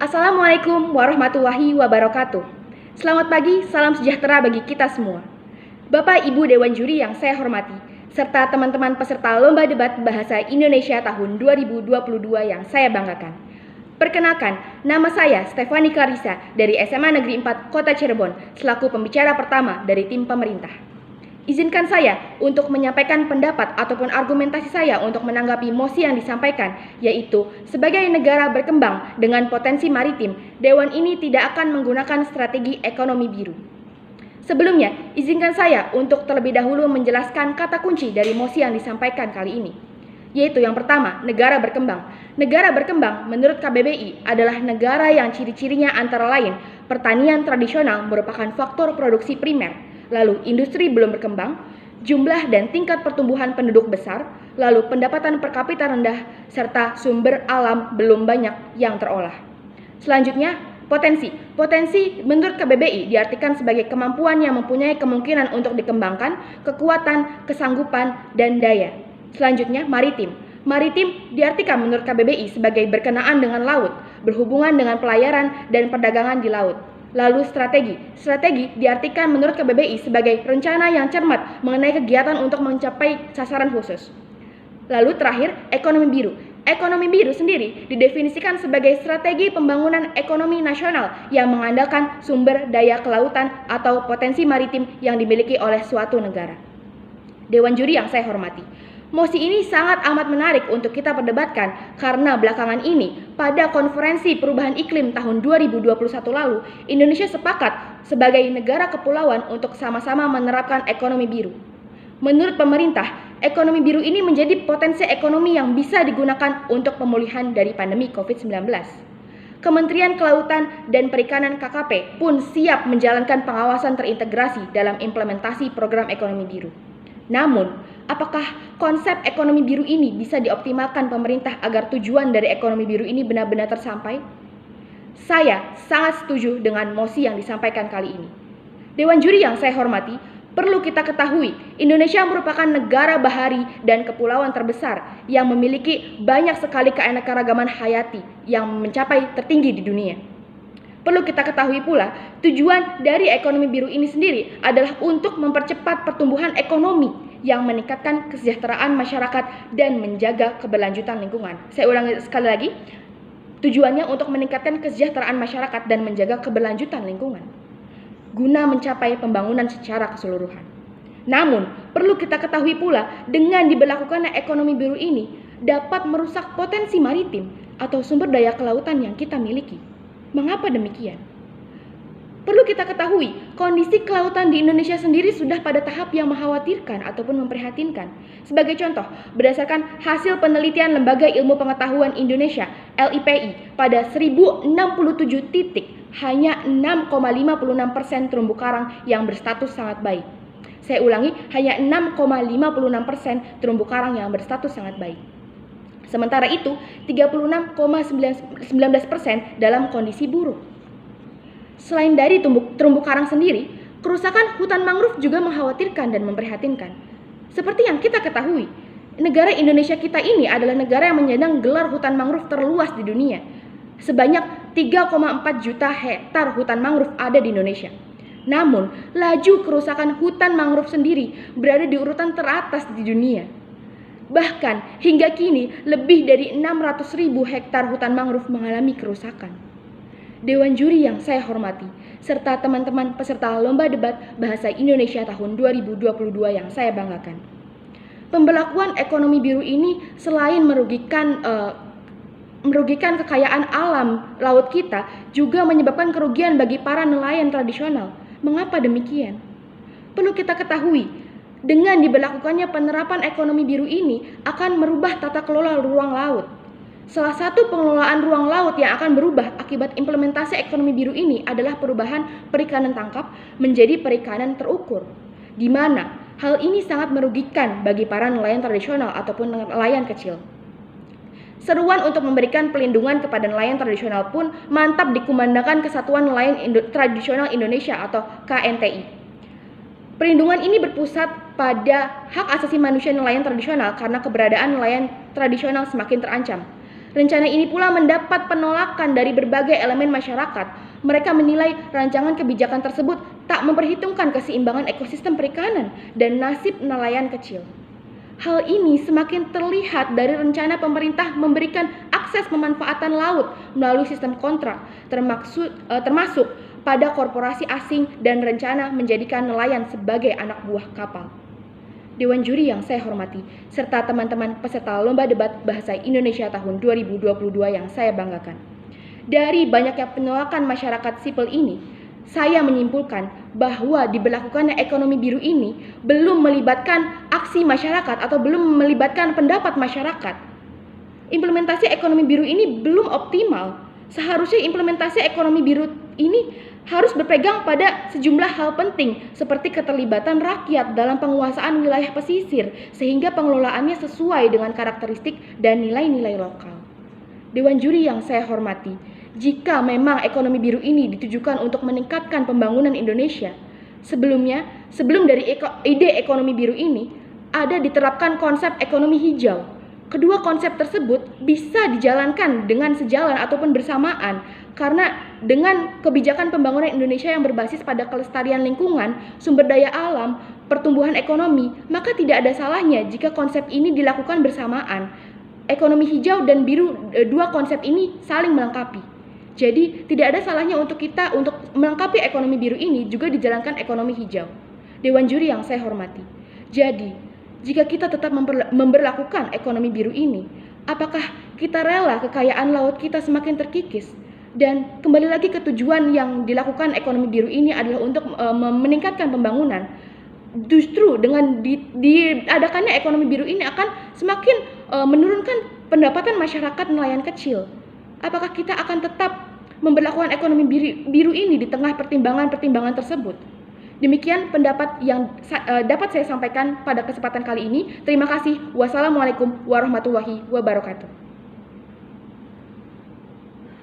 Assalamualaikum warahmatullahi wabarakatuh. Selamat pagi, salam sejahtera bagi kita semua. Bapak Ibu Dewan Juri yang saya hormati, serta teman-teman peserta Lomba Debat Bahasa Indonesia tahun 2022 yang saya banggakan. Perkenalkan, nama saya Stefani Clarissa dari SMA Negeri 4 Kota Cirebon, selaku pembicara pertama dari tim pemerintah. Izinkan saya untuk menyampaikan pendapat ataupun argumentasi saya untuk menanggapi mosi yang disampaikan, yaitu sebagai negara berkembang dengan potensi maritim, Dewan ini tidak akan menggunakan strategi ekonomi biru. Sebelumnya, izinkan saya untuk terlebih dahulu menjelaskan kata kunci dari mosi yang disampaikan kali ini, yaitu yang pertama, negara berkembang. Negara berkembang menurut KBBI adalah negara yang ciri-cirinya antara lain, pertanian tradisional merupakan faktor produksi primer, lalu industri belum berkembang, jumlah dan tingkat pertumbuhan penduduk besar, lalu pendapatan per kapita rendah, serta sumber alam belum banyak yang terolah. Selanjutnya, potensi. Potensi menurut KBBI diartikan sebagai kemampuan yang mempunyai kemungkinan untuk dikembangkan, kekuatan, kesanggupan, dan daya. Selanjutnya, maritim. Maritim diartikan menurut KBBI sebagai berkenaan dengan laut, berhubungan dengan pelayaran dan perdagangan di laut. Lalu strategi. Strategi diartikan menurut KBBI sebagai rencana yang cermat mengenai kegiatan untuk mencapai sasaran khusus. Lalu terakhir, ekonomi biru. Ekonomi biru sendiri didefinisikan sebagai strategi pembangunan ekonomi nasional yang mengandalkan sumber daya kelautan atau potensi maritim yang dimiliki oleh suatu negara. Dewan Juri yang saya hormati, mosi ini sangat amat menarik untuk kita perdebatkan karena belakangan ini pada konferensi perubahan iklim tahun 2021 lalu, Indonesia sepakat sebagai negara kepulauan untuk sama-sama menerapkan ekonomi biru. Menurut pemerintah, ekonomi biru ini menjadi potensi ekonomi yang bisa digunakan untuk pemulihan dari pandemi COVID-19. Kementerian Kelautan dan Perikanan KKP pun siap menjalankan pengawasan terintegrasi dalam implementasi program ekonomi biru. Namun, apakah konsep ekonomi biru ini bisa dioptimalkan pemerintah agar tujuan dari ekonomi biru ini benar-benar tersampai? Saya sangat setuju dengan mosi yang disampaikan kali ini. Dewan Juri yang saya hormati, perlu kita ketahui, Indonesia merupakan negara bahari dan kepulauan terbesar yang memiliki banyak sekali keanekaragaman hayati yang mencapai tertinggi di dunia. Perlu kita ketahui pula, tujuan dari ekonomi biru ini sendiri adalah untuk mempercepat pertumbuhan ekonomi yang meningkatkan kesejahteraan masyarakat dan menjaga keberlanjutan lingkungan. Saya ulangi sekali lagi, tujuannya untuk meningkatkan kesejahteraan masyarakat dan menjaga keberlanjutan lingkungan, guna mencapai pembangunan secara keseluruhan. Namun, perlu kita ketahui pula, dengan diberlakukannya ekonomi biru ini dapat merusak potensi maritim atau sumber daya kelautan yang kita miliki. Mengapa demikian? Perlu kita ketahui, kondisi kelautan di Indonesia sendiri sudah pada tahap yang mengkhawatirkan ataupun memprihatinkan. Sebagai contoh, berdasarkan hasil penelitian Lembaga Ilmu Pengetahuan Indonesia (LIPI) pada 1067 titik, hanya 6,56% terumbu karang yang berstatus sangat baik. Saya ulangi, hanya 6,56% terumbu karang yang berstatus sangat baik. Sementara itu, 36,19% dalam kondisi buruk. Selain dari terumbu karang sendiri, kerusakan hutan mangrove juga mengkhawatirkan dan memprihatinkan. Seperti yang kita ketahui, negara Indonesia kita ini adalah negara yang menyandang gelar hutan mangrove terluas di dunia. Sebanyak 3,4 juta hektar hutan mangrove ada di Indonesia. Namun, laju kerusakan hutan mangrove sendiri berada di urutan teratas di dunia. Bahkan hingga kini lebih dari 600.000 hektar hutan mangrove mengalami kerusakan. Dewan Juri yang saya hormati, serta teman-teman peserta Lomba Debat Bahasa Indonesia tahun 2022 yang saya banggakan. Pemberlakuan ekonomi biru ini selain merugikan kekayaan alam laut kita, juga menyebabkan kerugian bagi para nelayan tradisional. Mengapa demikian? Perlu kita ketahui, dengan diberlakukannya penerapan ekonomi biru ini akan merubah tata kelola ruang laut. Salah satu pengelolaan ruang laut yang akan berubah akibat implementasi ekonomi biru ini adalah perubahan perikanan tangkap menjadi perikanan terukur, di mana hal ini sangat merugikan bagi para nelayan tradisional ataupun nelayan kecil. Seruan untuk memberikan pelindungan kepada nelayan tradisional pun mantap dikumandangkan Kesatuan Nelayan Tradisional Indonesia atau KNTI. Perlindungan ini berpusat pada hak asasi manusia nelayan tradisional karena keberadaan nelayan tradisional semakin terancam. Rencana ini pula mendapat penolakan dari berbagai elemen masyarakat. Mereka menilai rancangan kebijakan tersebut tak memperhitungkan keseimbangan ekosistem perikanan dan nasib nelayan kecil. Hal ini semakin terlihat dari rencana pemerintah memberikan akses pemanfaatan laut melalui sistem kontrak, termasuk pada korporasi asing dan rencana menjadikan nelayan sebagai anak buah kapal. Dewan Juri yang saya hormati, serta teman-teman peserta Lomba Debat Bahasa Indonesia tahun 2022 yang saya banggakan. Dari banyaknya penolakan masyarakat sipil ini, saya menyimpulkan bahwa diberlakukannya ekonomi biru ini belum melibatkan aksi masyarakat atau belum melibatkan pendapat masyarakat. Implementasi ekonomi biru ini belum optimal. Seharusnya implementasi ekonomi biru ini harus berpegang pada sejumlah hal penting seperti keterlibatan rakyat dalam penguasaan wilayah pesisir sehingga pengelolaannya sesuai dengan karakteristik dan nilai-nilai lokal. Dewan Juri yang saya hormati, jika memang ekonomi biru ini ditujukan untuk meningkatkan pembangunan Indonesia, sebelum dari ide ekonomi biru ini ada diterapkan konsep ekonomi hijau. Kedua konsep tersebut bisa dijalankan dengan sejalan ataupun bersamaan karena dengan kebijakan pembangunan Indonesia yang berbasis pada kelestarian lingkungan, sumber daya alam, pertumbuhan ekonomi, maka tidak ada salahnya jika konsep ini dilakukan bersamaan. Ekonomi hijau dan biru, dua konsep ini saling melengkapi. Jadi tidak ada salahnya untuk kita untuk melengkapi ekonomi biru ini juga dijalankan ekonomi hijau. Dewan Juri yang saya hormati. Jadi jika kita tetap memberlakukan ekonomi biru ini, apakah kita rela kekayaan laut kita semakin terkikis? Dan kembali lagi ke tujuan yang dilakukan ekonomi biru ini adalah untuk meningkatkan pembangunan. Justru dengan diadakannya ekonomi biru ini akan semakin menurunkan pendapatan masyarakat nelayan kecil. Apakah kita akan tetap memberlakukan ekonomi biru ini di tengah pertimbangan-pertimbangan tersebut? Demikian pendapat yang dapat saya sampaikan pada kesempatan kali ini. Terima kasih. Wassalamualaikum warahmatullahi wabarakatuh.